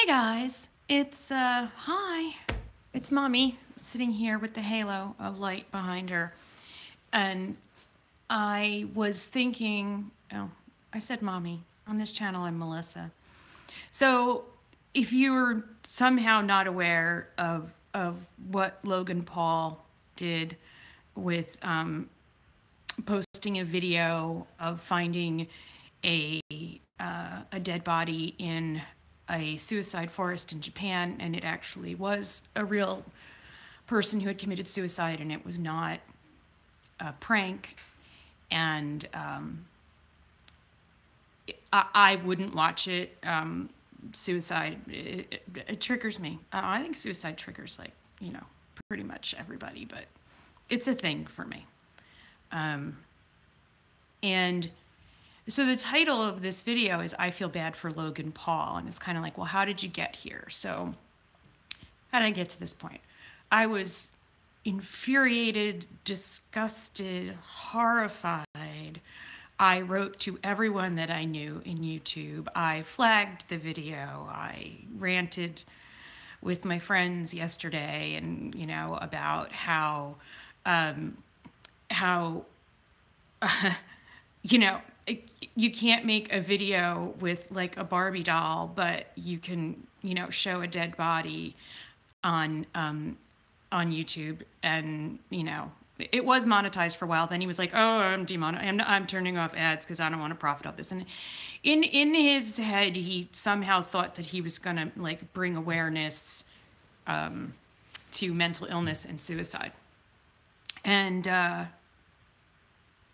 Hey guys, it's Mommy sitting here with the halo of light behind her. And I was thinking, oh, I said Mommy. On this channel, I'm Melissa. So if you're somehow not aware of what Logan Paul did with posting a video of finding a dead body in a suicide forest in Japan, and it actually was a real person who had committed suicide, and it was not a prank. And I wouldn't watch it. Suicide, it triggers me. I think suicide triggers, like, pretty much everybody, but it's a thing for me. And so the title of this video is I Feel Bad for Logan Paul, and it's kind of like, well, how did you get here? So how did I get to this point? I was infuriated, disgusted, horrified. I wrote to everyone that I knew in YouTube. I flagged the video. I ranted with my friends yesterday, and about how you can't make a video with like a Barbie doll, but you can, show a dead body on YouTube, and it was monetized for a while. Then he was like, "Oh, I'm turning off ads because I don't want to profit off this." And in his head, he somehow thought that he was gonna like bring awareness to mental illness and suicide, and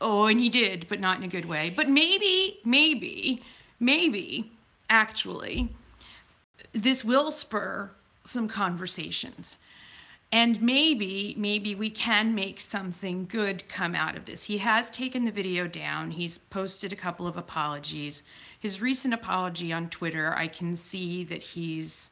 and he did, but not in a good way. But maybe, actually, this will spur some conversations. And maybe we can make something good come out of this. He has taken the video down. He's posted a couple of apologies. His recent apology on Twitter, I can see that he's,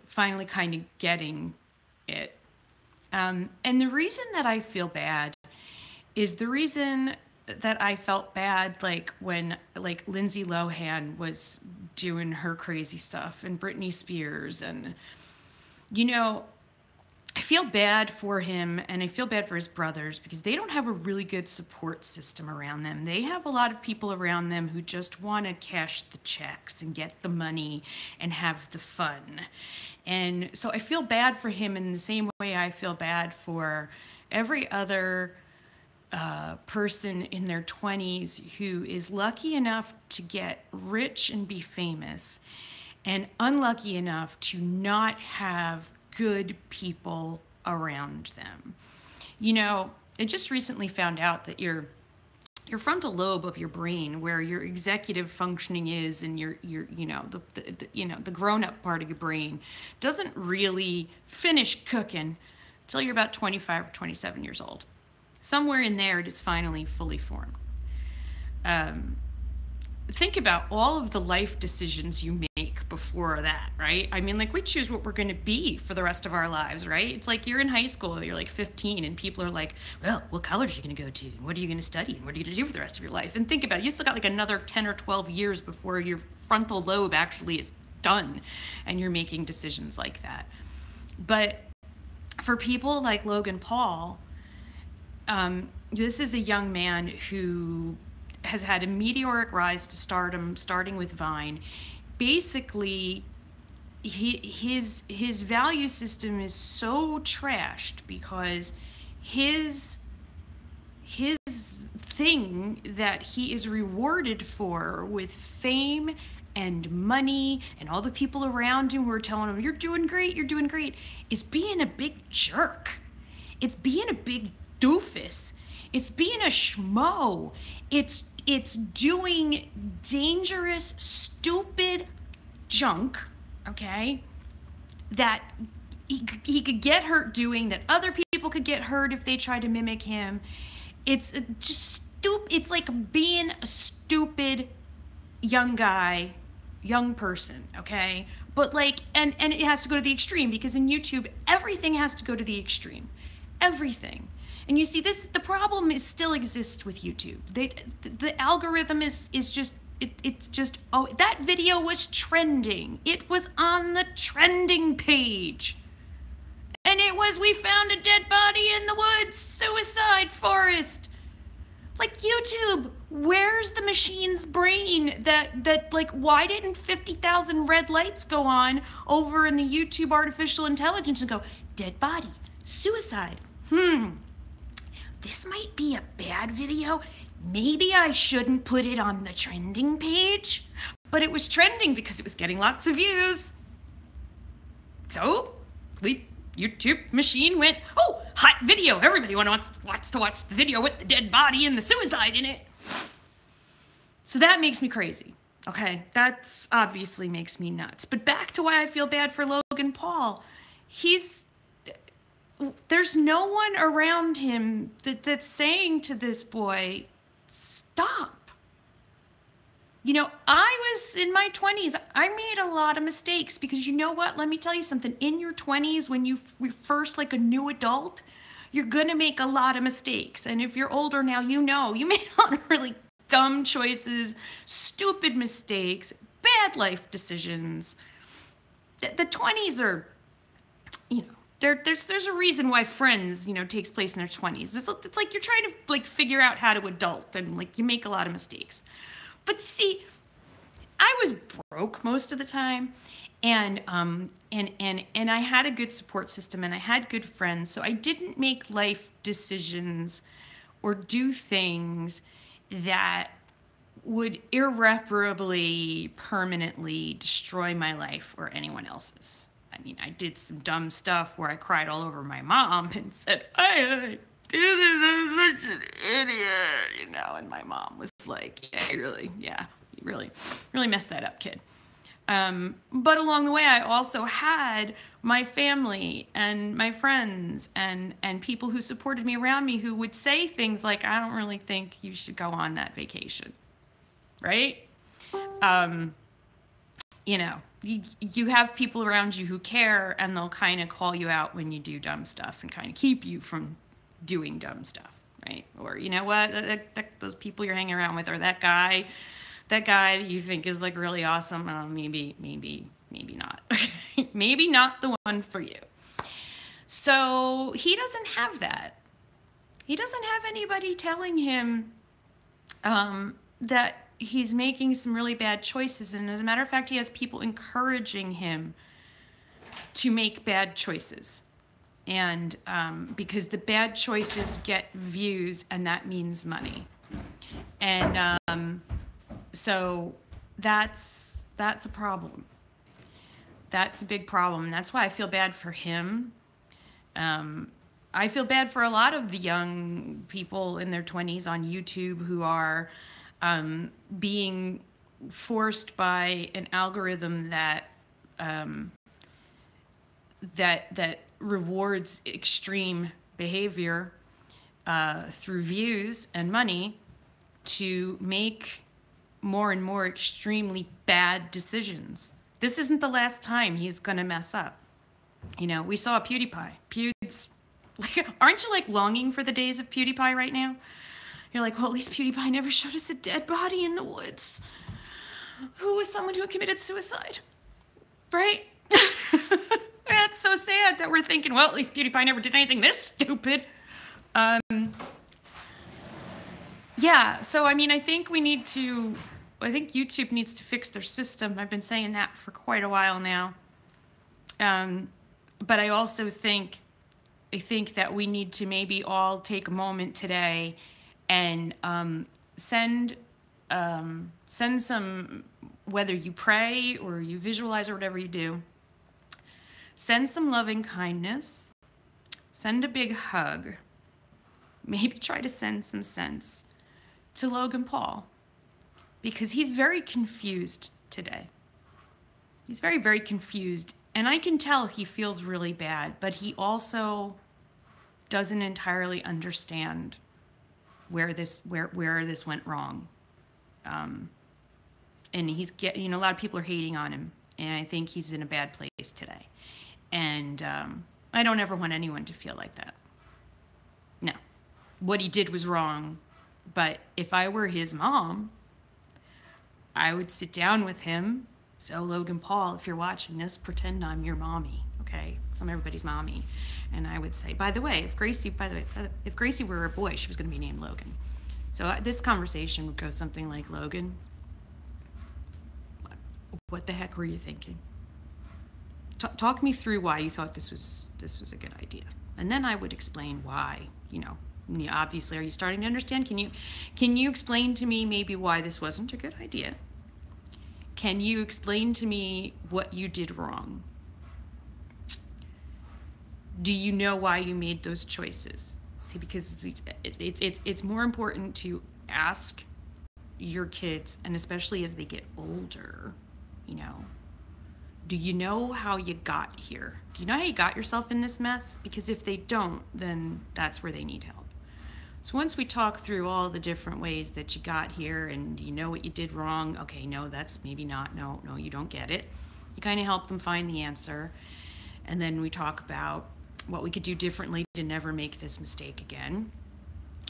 finally kind of getting it. And the reason that I feel bad is the reason that I felt bad, like when Lindsay Lohan was doing her crazy stuff, and Britney Spears, and I feel bad for him, and I feel bad for his brothers, because they don't have a really good support system around them. They have a lot of people around them who just want to cash the checks and get the money and have the fun. And so I feel bad for him in the same way I feel bad for every other person in their 20s who is lucky enough to get rich and be famous, and unlucky enough to not have good people around them. I just recently found out that your frontal lobe of your brain, where your executive functioning is, and your the grown-up part of your brain, doesn't really finish cooking until you're about 25 or 27 years old. Somewhere in there, it is finally fully formed. Think about all of the life decisions you make before that, right? I mean, like, we choose what we're going to be for the rest of our lives, right? It's like you're in high school, you're like 15, and people are like, well, what college are you going to go to? What are you going to study? And what are you going to do for the rest of your life? And think about it. You still got like another 10 or 12 years before your frontal lobe actually is done, and you're making decisions like that. But for people like Logan Paul, this is a young man who has had a meteoric rise to stardom, starting with Vine. Basically, his value system is so trashed because his thing that he is rewarded for with fame and money and all the people around him who are telling him, you're doing great, is being a big jerk. It's being a big doofus. It's being a schmo. It's doing dangerous, stupid junk, okay, that he could get hurt doing, that other people could get hurt if they try to mimic him. It's just stupid. It's like being a stupid young guy, young person, okay? But like, and it has to go to the extreme, because in YouTube, everything has to go to the extreme. Everything. And you see, the problem still exists with YouTube. The algorithm is just it's just, oh, that video was trending. It was on the trending page. And it was, we found a dead body in the woods, suicide forest. Like, YouTube, where's the machine's brain that like, why didn't 50,000 red lights go on over in the YouTube artificial intelligence and go, dead body, suicide, this might be a bad video. Maybe I shouldn't put it on the trending page. But it was trending because it was getting lots of views. So, YouTube machine went, oh, hot video. Everybody wants to watch the video with the dead body and the suicide in it. So that makes me crazy. Okay, that's obviously makes me nuts. But back to why I feel bad for Logan Paul. There's no one around him that's saying to this boy, stop. You know, I was in my 20s. I made a lot of mistakes because you know what? Let me tell you something. In your 20s, when you're first like a new adult, you're going to make a lot of mistakes. And if you're older now, you know, you made a lot of really dumb choices, stupid mistakes, bad life decisions. The 20s are, you know, there's a reason why Friends, you know, takes place in their 20s. It's like you're trying to like figure out how to adult and like you make a lot of mistakes. But see, I was broke most of the time, and I had a good support system and I had good friends, so I didn't make life decisions or do things that would irreparably, permanently destroy my life or anyone else's. I mean, I did some dumb stuff where I cried all over my mom and said, I did this, I'm such an idiot, you know, and my mom was like, yeah, you really messed that up, kid. But along the way, I also had my family and my friends and people who supported me around me who would say things like, I don't really think you should go on that vacation, right? You know, you have people around you who care, and they'll kind of call you out when you do dumb stuff and kind of keep you from doing dumb stuff, right? Or, you know what, those people you're hanging around with, or that guy that you think is like really awesome, maybe not. Maybe not the one for you. So he doesn't have that. He doesn't have anybody telling him that he's making some really bad choices. And as a matter of fact, he has people encouraging him to make bad choices. And because the bad choices get views, and that means money. And so that's a problem. That's a big problem. And that's why I feel bad for him. I feel bad for a lot of the young people in their 20s on YouTube who are being forced by an algorithm that that rewards extreme behavior through views and money to make more and more extremely bad decisions. This isn't the last time he's gonna mess up. You know, we saw PewDiePie. Aren't you like longing for the days of PewDiePie right now? You're like, well, at least PewDiePie never showed us a dead body in the woods. Who was someone who committed suicide? Right? That's so sad that we're thinking, well, at least PewDiePie never did anything this stupid. Yeah, so I mean, I think YouTube needs to fix their system. I've been saying that for quite a while now. But I also think that we need to maybe all take a moment today and send some, whether you pray or you visualize or whatever you do, send some loving kindness, send a big hug, maybe try to send some sense to Logan Paul, because he's very confused today. He's very, very confused, and I can tell he feels really bad, but he also doesn't entirely understand where this went wrong. And you know, a lot of people are hating on him, and I think he's in a bad place today. And I don't ever want anyone to feel like that. No, what he did was wrong, but if I were his mom, I would sit down with him. So Logan Paul, if you're watching this, pretend I'm your mommy, okay? So I'm everybody's mommy. And I would say, by the way, if Gracie were a boy, she was going to be named Logan. So this conversation would go something like, Logan, what the heck were you thinking? Talk me through why you thought this was a good idea. And then I would explain why, you know. Obviously, are you starting to understand? Can you explain to me maybe why this wasn't a good idea? Can you explain to me what you did wrong? Do you know why you made those choices? See, because it's more important to ask your kids, and especially as they get older, you know, do you know how you got here? Do you know how you got yourself in this mess? Because if they don't, then that's where they need help. So once we talk through all the different ways that you got here and you know what you did wrong, okay, no, that's maybe not, no, you don't get it. You kind of help them find the answer. And then we talk about what we could do differently to never make this mistake again.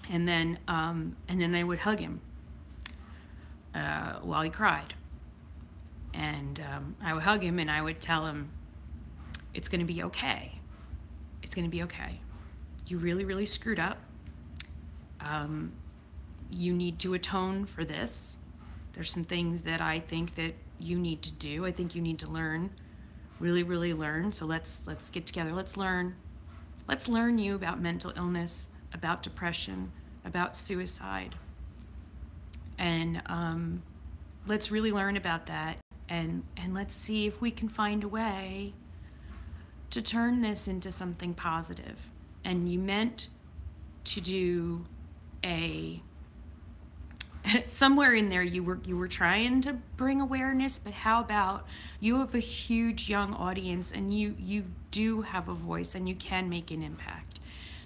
And then I would hug him while he cried. And I would hug him and I would tell him, it's going to be okay. It's going to be okay. You really, really screwed up. You need to atone for this. There's some things that I think that you need to do. I think you need to learn, really, really learn. So let's get together. Let's learn. Let's learn you about mental illness, about depression, about suicide. And let's really learn about that. And let's see if we can find a way to turn this into something positive. And you meant to do somewhere in there you were trying to bring awareness, but how about you have a huge young audience and you do have a voice and you can make an impact.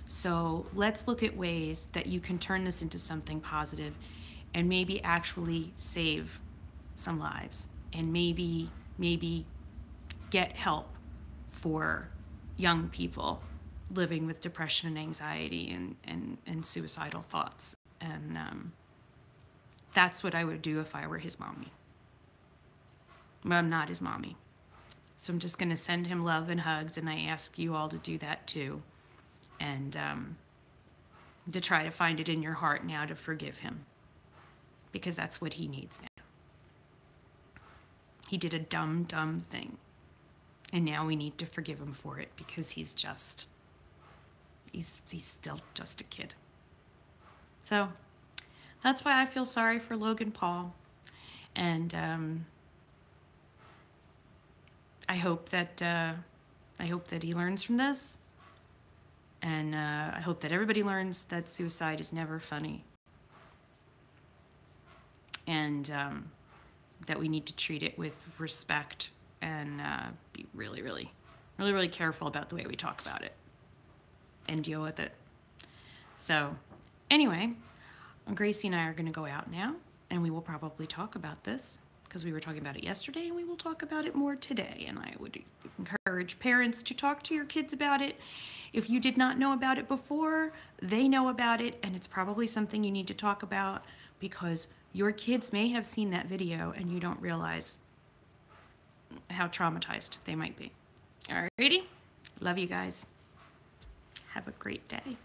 So let's look at ways that you can turn this into something positive and maybe actually save some lives and maybe get help for young people living with depression and anxiety and suicidal thoughts. And that's what I would do if I were his mommy. But I'm not his mommy. So I'm just going to send him love and hugs, and I ask you all to do that too. And to try to find it in your heart now to forgive him. Because that's what he needs now. He did a dumb, dumb thing. And now we need to forgive him for it because he's still just a kid. So that's why I feel sorry for Logan Paul. And I hope that he learns from this. And I hope that everybody learns that suicide is never funny. And that we need to treat it with respect and be really, really, really, really careful about the way we talk about it and deal with it. So anyway, Gracie and I are going to go out now, and we will probably talk about this because we were talking about it yesterday, and we will talk about it more today. And I would encourage parents to talk to your kids about it. If you did not know about it before, they know about it, and it's probably something you need to talk about because your kids may have seen that video and you don't realize how traumatized they might be. Alrighty? Love you guys. Have a great day.